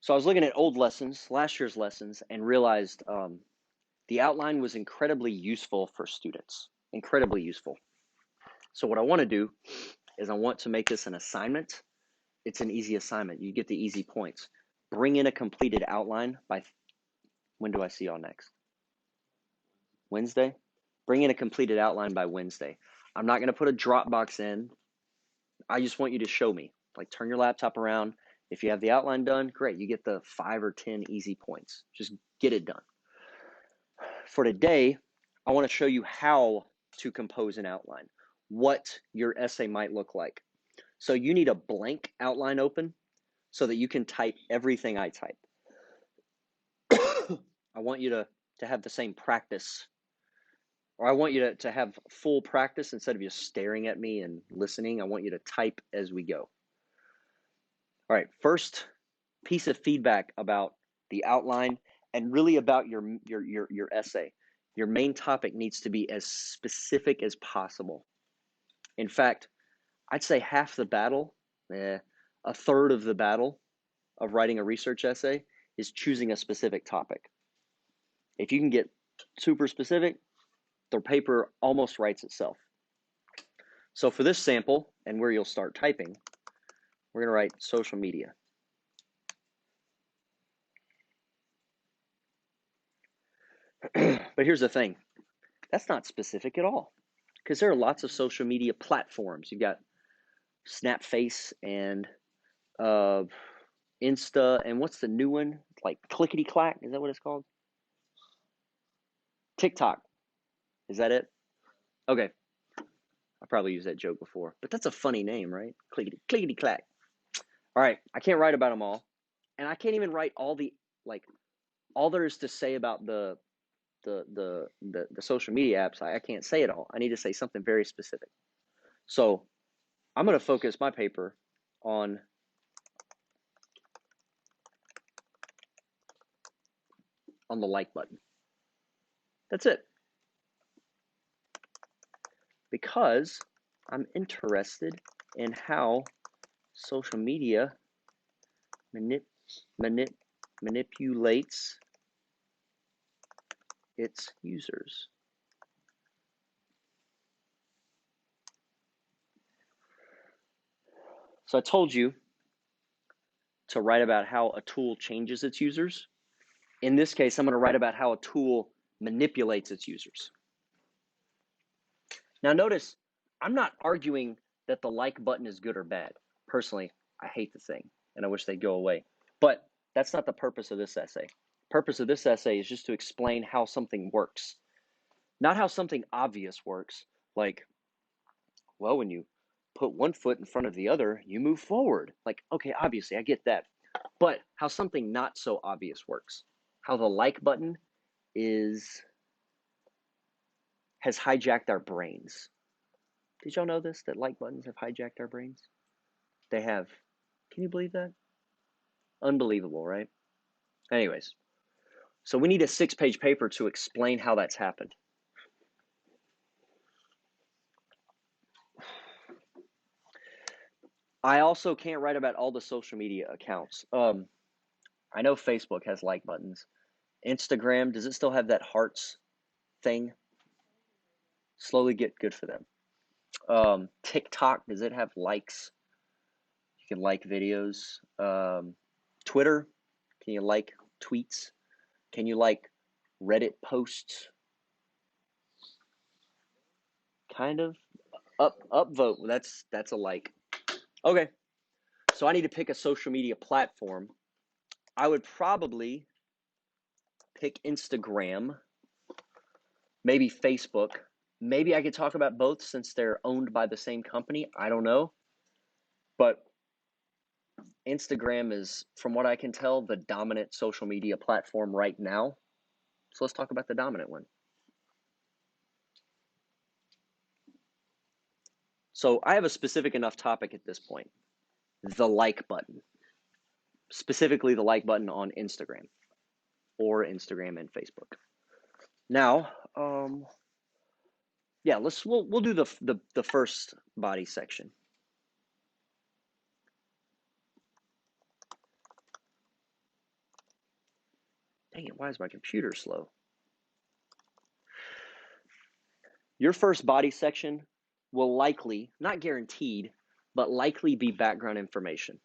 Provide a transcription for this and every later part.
So I was looking at old lessons, last year's lessons, and realized the outline was incredibly useful for students. Incredibly useful. So what I want to do is I want to make this an assignment. It's an easy assignment. You get the easy points. Bring in a completed outline by, when do I see y'all next? Wednesday? Bring in a completed outline by Wednesday. I'm not going to put a Dropbox in. I just want you to show me. Like, turn your laptop around. If you have the outline done, great. You get the 5 or 10 easy points. Just get it done. For today, I want to show you how to compose an outline, what your essay might look like. So you need a blank outline open so that you can type everything I type. I want you to have the same practice, or I want you to have full practice instead of just staring at me and listening. I want you to type as we go. All right, first piece of feedback about the outline and really about your essay. Your main topic needs to be as specific as possible. In fact, I'd say half the battle, a third of the battle of writing a research essay is choosing a specific topic. If you can get super specific, the paper almost writes itself. So for this sample, and where you'll start typing, we're going to write social media. But here's the thing. That's not specific at all, because there are lots of social media platforms. You've got Snapface and Insta, and what's the new one? Like Clickety Clack, is that what it's called? TikTok. Is that it? Okay. I probably used that joke before, but that's a funny name, right? Clickety clickety clack. All right, I can't write about them all, and I can't even write all the all there is to say about the social media apps. I can't say it all. I need to say something very specific. So I'm going to focus my paper on the like button. That's it. Because I'm interested in how social media manipulates its users. So I told you to write about how a tool changes its users. In this case, I'm going to write about how a tool manipulates its users. Now notice, I'm not arguing that the like button is good or bad. Personally, I hate the thing, and I wish they'd go away. But that's not the purpose of this essay. The purpose of this essay is just to explain how something works. Not how something obvious works, like, well, when you put one foot in front of the other, you move forward. Like, okay, obviously, I get that. But how something not so obvious works. How the like button has hijacked our brains. Did y'all know this, that like buttons have hijacked our brains? They have. Can you believe that? Unbelievable, right? Anyways, so we need a 6-page paper to explain how that's happened. I also can't write about all the social media accounts. I know Facebook has like buttons. Instagram, does it still have that hearts thing? Slowly get good for them. TikTok, does it have likes? You can like videos. Twitter, can you like tweets? Can you like Reddit posts? Kind of. Upvote, that's a like. Okay, so I need to pick a social media platform. I would probably pick Instagram, maybe Facebook. Maybe I could talk about both since they're owned by the same company. I don't know. But Instagram is, from what I can tell, the dominant social media platform right now. So let's talk about the dominant one. So I have a specific enough topic at this point. The like button. Specifically the like button on Instagram or Instagram and Facebook. Now, yeah, we'll do the first body section. Dang it, why is my computer slow? Your first body section will likely, not guaranteed, but likely be background information.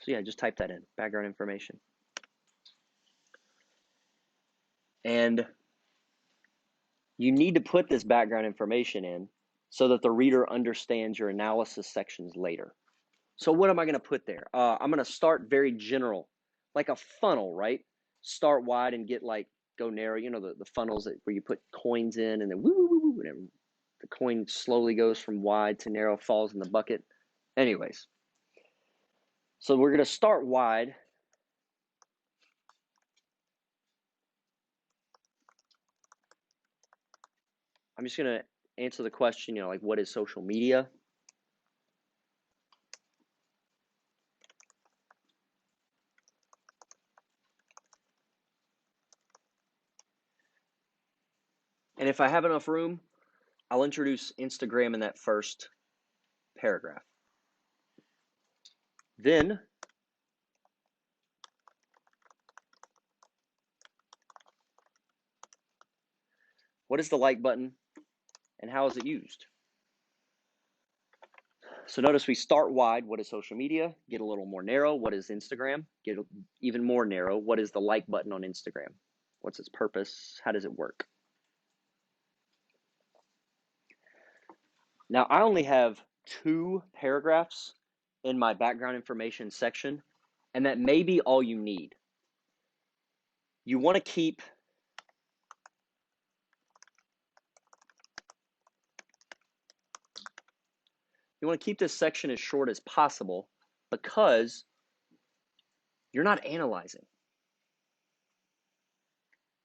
So yeah, just type that in, background information. And you need to put this background information in so that the reader understands your analysis sections later. So what am I going to put there? I'm going to start very general, like a funnel, right? Start wide and get like, go narrow. You know, the funnels where you put coins in and then woo, woo, woo, and the coin slowly goes from wide to narrow, falls in the bucket. Anyways, so we're going to start wide. I'm just going to answer the question, like what is social media? And if I have enough room, I'll introduce Instagram in that first paragraph. Then what is the like button and how is it used? So notice we start wide. What is social media? Get a little more narrow. What is Instagram? Get even more narrow. What is the like button on Instagram? What's its purpose? How does it work? Now, I only have 2 paragraphs in my background information section, and that may be all you need. You want to keep this section as short as possible because you're not analyzing.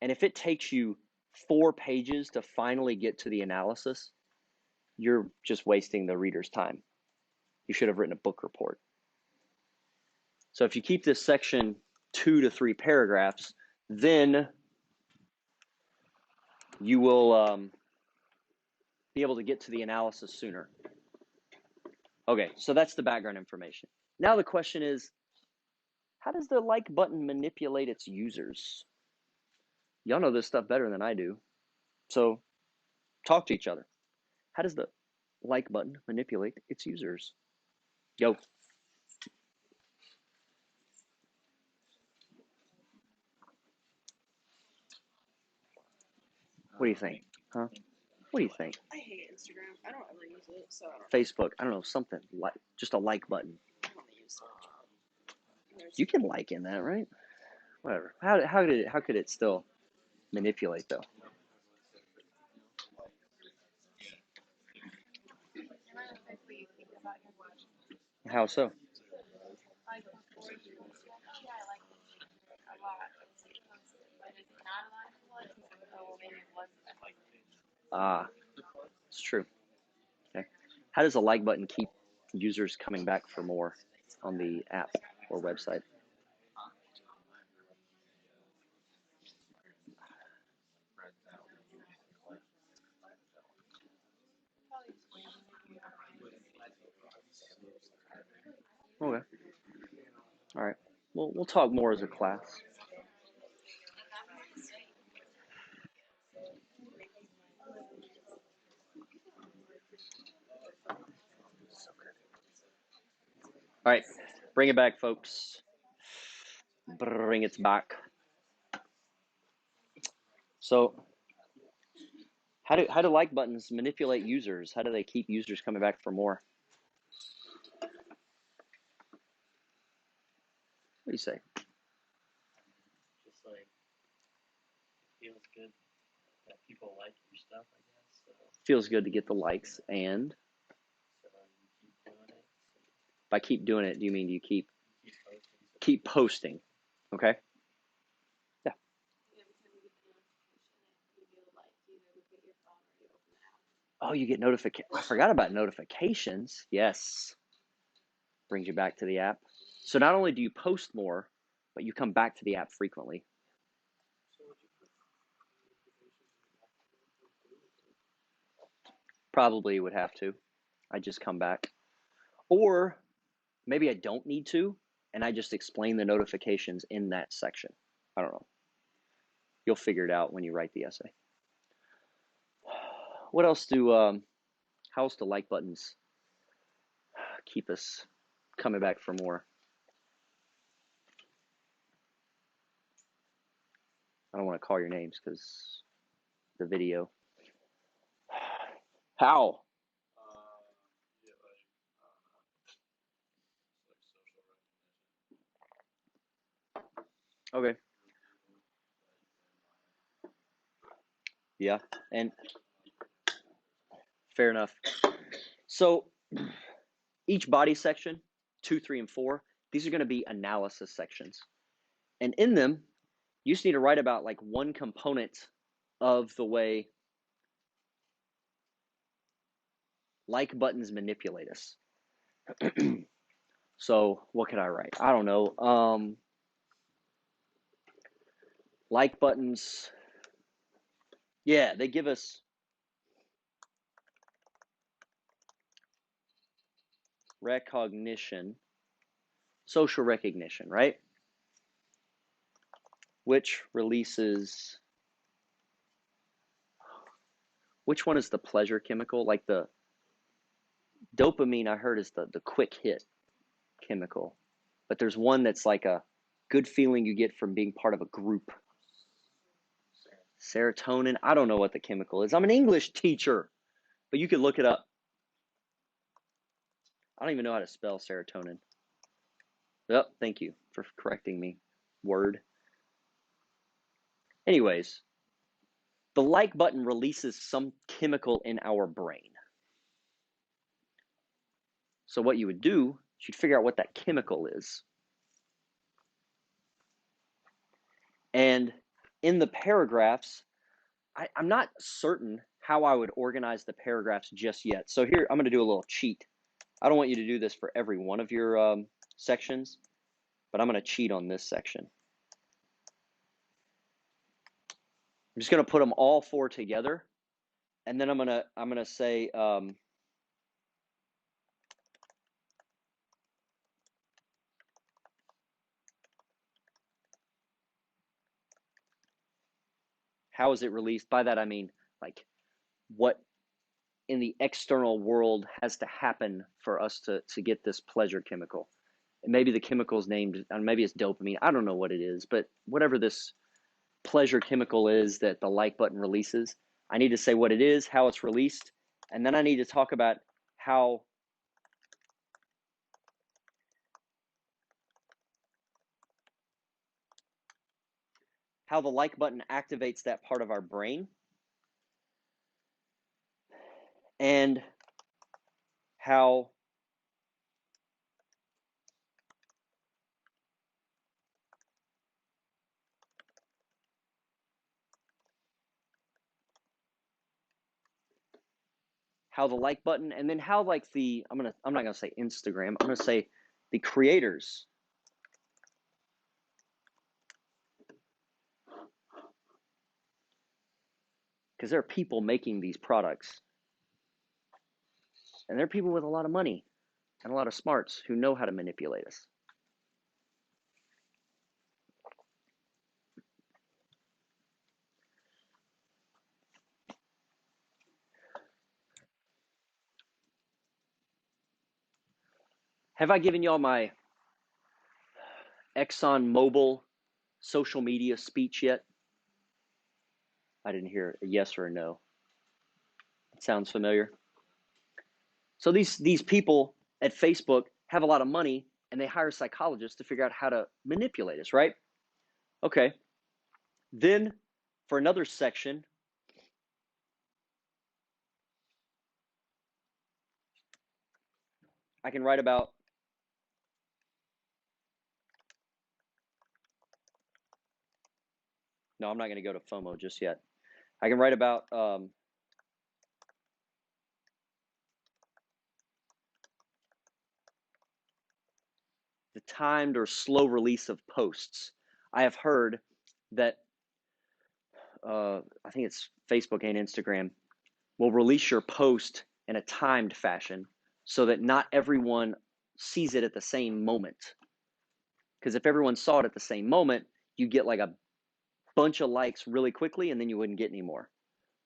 And if it takes you 4 pages to finally get to the analysis, you're just wasting the reader's time. You should have written a book report. So if you keep this section 2 to 3 paragraphs, then you will be able to get to the analysis sooner. Okay, so that's the background information. Now the question is, how does the like button manipulate its users? Y'all know this stuff better than I do. So talk to each other. How does the like button manipulate its users? Yo. What do you think? Huh? What do you think? I hate Instagram. I don't ever use it, so I don't know. Facebook, I don't know, something like just a like button. I don't use it. You can like in that, right? Whatever. How could it still manipulate though? How so? Ah, it's true. Okay. How does a like button keep users coming back for more on the app or website? Okay. All right. Well, we'll talk more as a class. All right. Bring it back, folks. Bring it back. So, how do like buttons manipulate users? How do they keep users coming back for more? What do you say? Just like it feels good that people like your stuff, I guess. So, Feels good to get the likes, and so you keep doing it. by keep doing it, do you mean you You keep posting. So keep posting? Okay. Yeah. Oh, you get notification. I forgot about notifications. Yes. Brings you back to the app. So not only do you post more, but you come back to the app frequently. Probably would have to. I just come back. Or maybe I don't need to, and I just explain the notifications in that section. I don't know. You'll figure it out when you write the essay. What else how else do like buttons keep us coming back for more? I don't want to call your names because the video. How? Yeah, like, it's like social recognition. Okay. Yeah, and fair enough. So each body section, 2, 3, and 4, these are going to be analysis sections. And in them, you just need to write about like one component of the way like buttons manipulate us. So what could I write? I don't know. Like buttons, yeah, they give us recognition, social recognition, right? Which releases, which one is the pleasure chemical? Like the dopamine, I heard, is the quick hit chemical. But there's one that's like a good feeling you get from being part of a group. Serotonin, I don't know what the chemical is. I'm an English teacher, but you could look it up. I don't even know how to spell serotonin. Yep, thank you for correcting me. Word. Anyways, the like button releases some chemical in our brain. So what you would do is you'd figure out what that chemical is. And in the paragraphs, I'm not certain how I would organize the paragraphs just yet. So here, I'm going to do a little cheat. I don't want you to do this for every one of your sections, but I'm going to cheat on this section. I'm just going to put them all 4 together, and then I'm going to say how is it released? By that I mean like what in the external world has to happen for us to get this pleasure chemical. And maybe the chemical's named, maybe it's dopamine. I don't know what it is, but whatever this pleasure chemical is that the like button releases, I need to say what it is, how it's released, and then I need to talk about how the like button activates that part of our brain, and how the like button, and then how like I'm not gonna say Instagram, I'm gonna say the creators, because there are people making these products, and there are people with a lot of money and a lot of smarts who know how to manipulate us. Have I given y'all my ExxonMobil social media speech yet? I didn't hear a yes or a no. It sounds familiar. So these people at Facebook have a lot of money, and they hire psychologists to figure out how to manipulate us, right? Okay. Then for another section, I can write about no, I'm not going to go to FOMO just yet. I can write about the timed or slow release of posts. I have heard that I think it's Facebook and Instagram will release your post in a timed fashion so that not everyone sees it at the same moment. Because if everyone saw it at the same moment, you get like a bunch of likes really quickly and then you wouldn't get any more.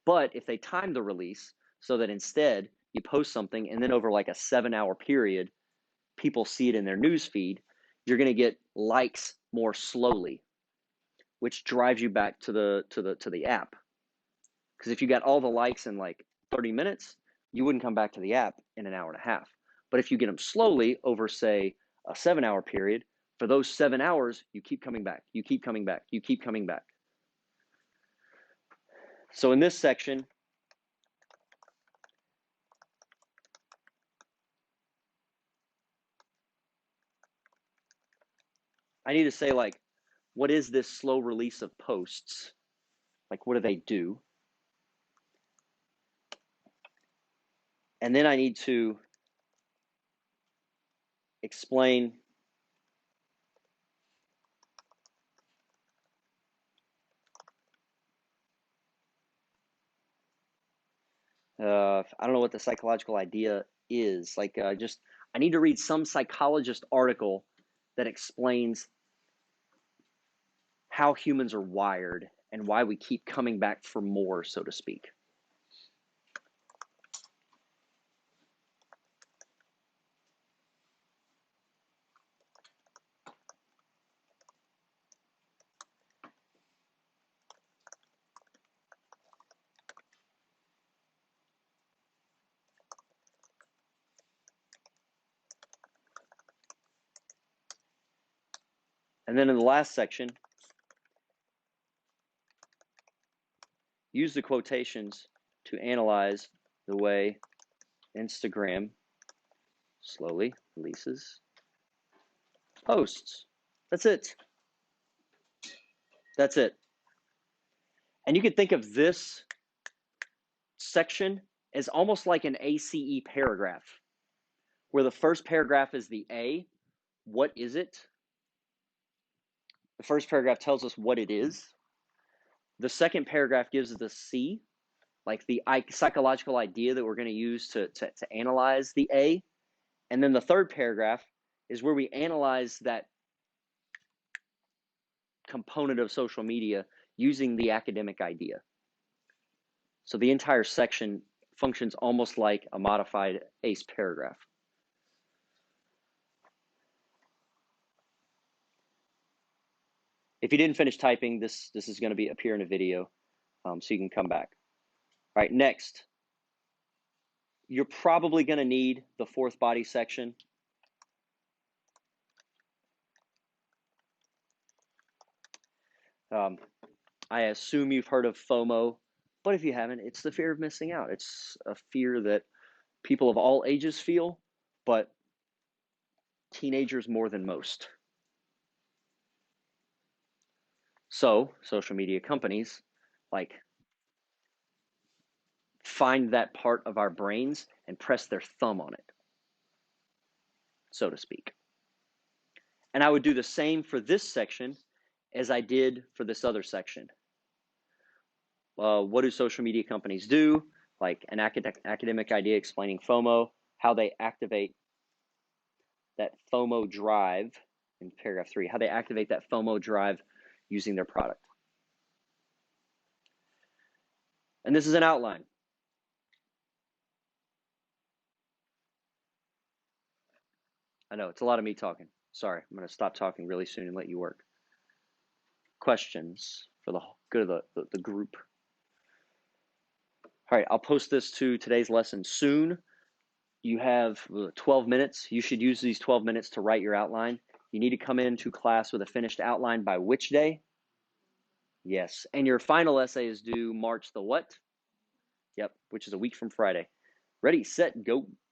But if they time the release so that instead you post something and then over like a 7-hour period, people see it in their news feed, you're going to get likes more slowly, which drives you back to the app. Because if you got all the likes in like 30 minutes, you wouldn't come back to the app in an hour and a half. But if you get them slowly over, say, a 7-hour period, for those 7 hours, you keep coming back, you keep coming back, you keep coming back. So in this section, I need to say, like, what is this slow release of posts? Like, what do they do? And then I need to explain I don't know what the psychological idea is. Like, I need to read some psychologist article that explains how humans are wired and why we keep coming back for more, so to speak. And then in the last section, use the quotations to analyze the way Instagram slowly releases posts. That's it. That's it. And you could think of this section as almost like an ACE paragraph, where the first paragraph is the A, what is it? The first paragraph tells us what it is. The second paragraph gives us the C, like the psychological idea that we're going to use to analyze the A. And then the third paragraph is where we analyze that component of social media using the academic idea. So the entire section functions almost like a modified ACE paragraph. If you didn't finish typing, this is going to appear in a video, so you can come back. All right, next. You're probably going to need the fourth body section. I assume you've heard of FOMO, but if you haven't, it's the fear of missing out. It's a fear that people of all ages feel, but teenagers more than most. So social media companies like find that part of our brains and press their thumb on it, so to speak. And I would do the same for this section as I did for this other section. What do social media companies do? Like an academic idea explaining FOMO, how they activate that FOMO drive in paragraph 3, how they activate that FOMO drive using their product. And this is an outline. I know, it's a lot of me talking. Sorry, I'm going to stop talking really soon and let you work. Questions for the good of the group? All right, I'll post this to today's lesson soon. You have 12 minutes. You should use these 12 minutes to write your outline. You need to come into class with a finished outline by which day? Yes, and your final essay is due March the what? Yep, which is a week from Friday. Ready, set, go.